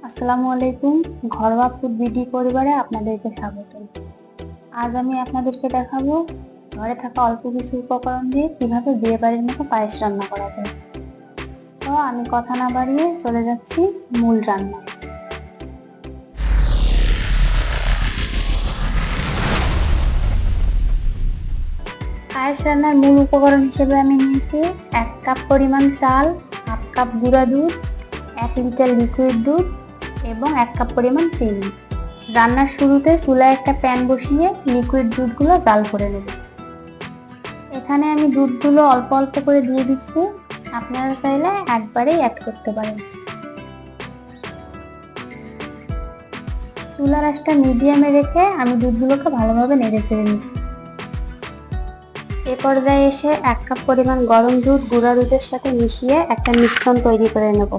আসসালামু আলাইকুম। ঘরোয়া ফুড বিডি পরিবারে আপনাদেরকে স্বাগতম। আজ আমি আপনাদেরকে দেখাবো ঘরে থাকা অল্প কিছু উপকরণ দিয়ে কিভাবে বিয়ে বাড়ির মতো পায়েস রান্না করা যায়। তো আমি কথা না বাড়িয়ে চলে যাচ্ছি মূল রান্নায়। পায়েস রান্নার মূল উপকরণ হিসেবে আমি নিয়েছি 1 কাপ পরিমাণ চাল, হাফ কাপ গুঁড়া দুধ, 1 লিটার লিকুইড দুধ এবং 1 কাপ পরিমাণ চিনি। রান্নার শুরুতে চুলায় একটা প্যান বসিয়ে লিকুইড দুধগুলো জাল করে নেব। এখানে আমি দুধগুলো অল্প অল্প করে দিয়ে দিচ্ছি, আপনারা চাইলে একবারেই অ্যাড করতে পারেন। চুলার আঁচটা মিডিয়ামে রেখে আমি দুধগুলোকে ভালোভাবে নেড়ে চেড়ে নিচ্ছি। এ পর্যায়ে এসে 1 কাপ পরিমাণ গরম দুধ গুঁড়া দুধের সাথে মিশিয়ে একটা মিশ্রণ তৈরি করে নেব।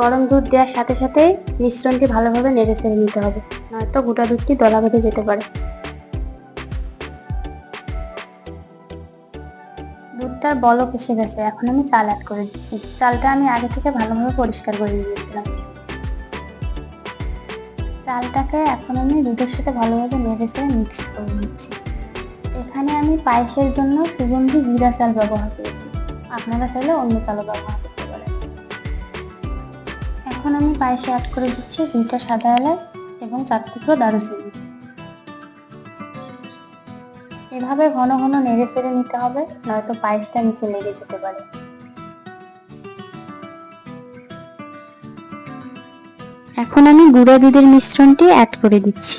গরম দুধ দেওয়ার সাথে সাথেই মিশ্রণটি ভালোভাবে নেড়ে চেড়ে নিতে হবে, নয়তো গোটা দুধটি দলা বেঁধে যেতে পারে। দুধটার বলক এসে গেছে, এখন আমি চাল অ্যাড করে দিচ্ছি। চালটা আমি আগে থেকে ভালোভাবে পরিষ্কার করে নিয়েছিলাম। চালটাকে এখন আমি দুধের সাথে ভালোভাবে নেড়ে চেড়ে মিক্সড করে নিচ্ছি। এখানে আমি পায়েসের জন্য সুগন্ধি জিরা চাল ব্যবহার করেছি, আপনারা চাইলে অন্য চালও ব্যবহার করতে পারেন। এখন আমি পায়েসে অ্যাড করে দিচ্ছি 2টা সাদা এলাচ এবং 4 টুকরো দারুচিনি। এভাবে ঘন ঘন নেড়ে চেড়ে নিতে হবে, নয়তো পায়েসটা নিচে লেগে যেতে পারে। এখন আমি গুঁড়া দুধের মিশ্রণটি অ্যাড করে দিচ্ছি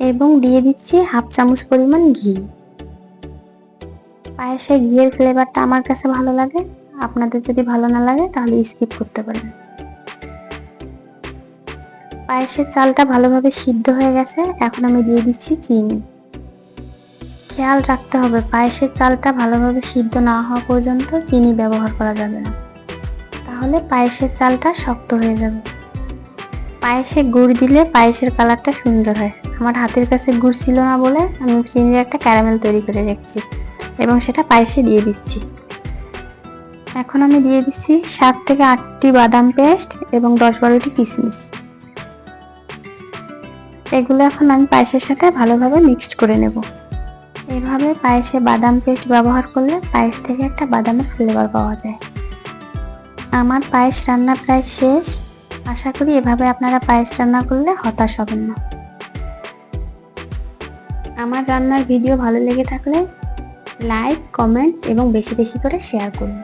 এবং দিয়ে দিচ্ছি হাফ চামচ পরিমাণ ঘি। পায়েসে ঘিয়ের ফ্লেভারটা আমার কাছে ভালো লাগে, আপনাদের যদি ভালো না লাগে তাহলে স্কিপ করতে পারেন। পায়েসের চালটা ভালোভাবে সিদ্ধ হয়ে গেছে, এখন আমি দিয়ে দিচ্ছি চিনি। খেয়াল রাখতে হবে পায়েসের চালটা ভালোভাবে সিদ্ধ না হওয়া পর্যন্ত চিনি ব্যবহার করা যাবে না, তাহলে পায়েসের চালটা শক্ত হয়ে যাবে। পায়েসে গুড় দিলে পায়েসের কালারটা সুন্দর হয়। আমার হাতের কাছে গুড় ছিল না বলে আমি চিনির একটা ক্যারামেল তৈরি করে রেখেছি এবং সেটা পায়েসে দিয়ে দিচ্ছি। এখন আমি দিয়ে দিচ্ছি 7 থেকে 8টি বাদাম পেস্ট এবং 10-12টি কিশমিশ। এগুলো এখন আমি পায়েসের সাথে ভালোভাবে মিক্সড করে নেব। এভাবে পায়েসে বাদাম পেস্ট ব্যবহার করলে পায়েস থেকে একটা বাদামের ফ্লেভার পাওয়া যায়। আমার পায়েস রান্না প্রায় শেষ। আশা করি এভাবে আপনারা পায়েস রান্না করলে হতাশ হবেন না। আমার রান্নার ভিডিও ভালো লেগে থাকলে লাইক, কমেন্টস এবং বেশি বেশি করে শেয়ার করুন।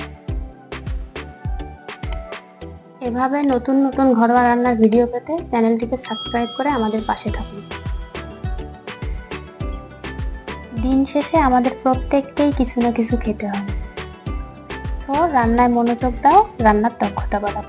এভাবে নতুন নতুন ঘরোয়া রান্নার ভিডিও পেতে চ্যানেলটিকে সাবস্ক্রাইব করে আমাদের পাশে থাকুন। দিন শেষে আমাদের প্রত্যেককেই কিছু না কিছু খেতে হবে। তো রান্নায় মনোযোগ দাও, রান্নার দক্ষতা বাড়াও।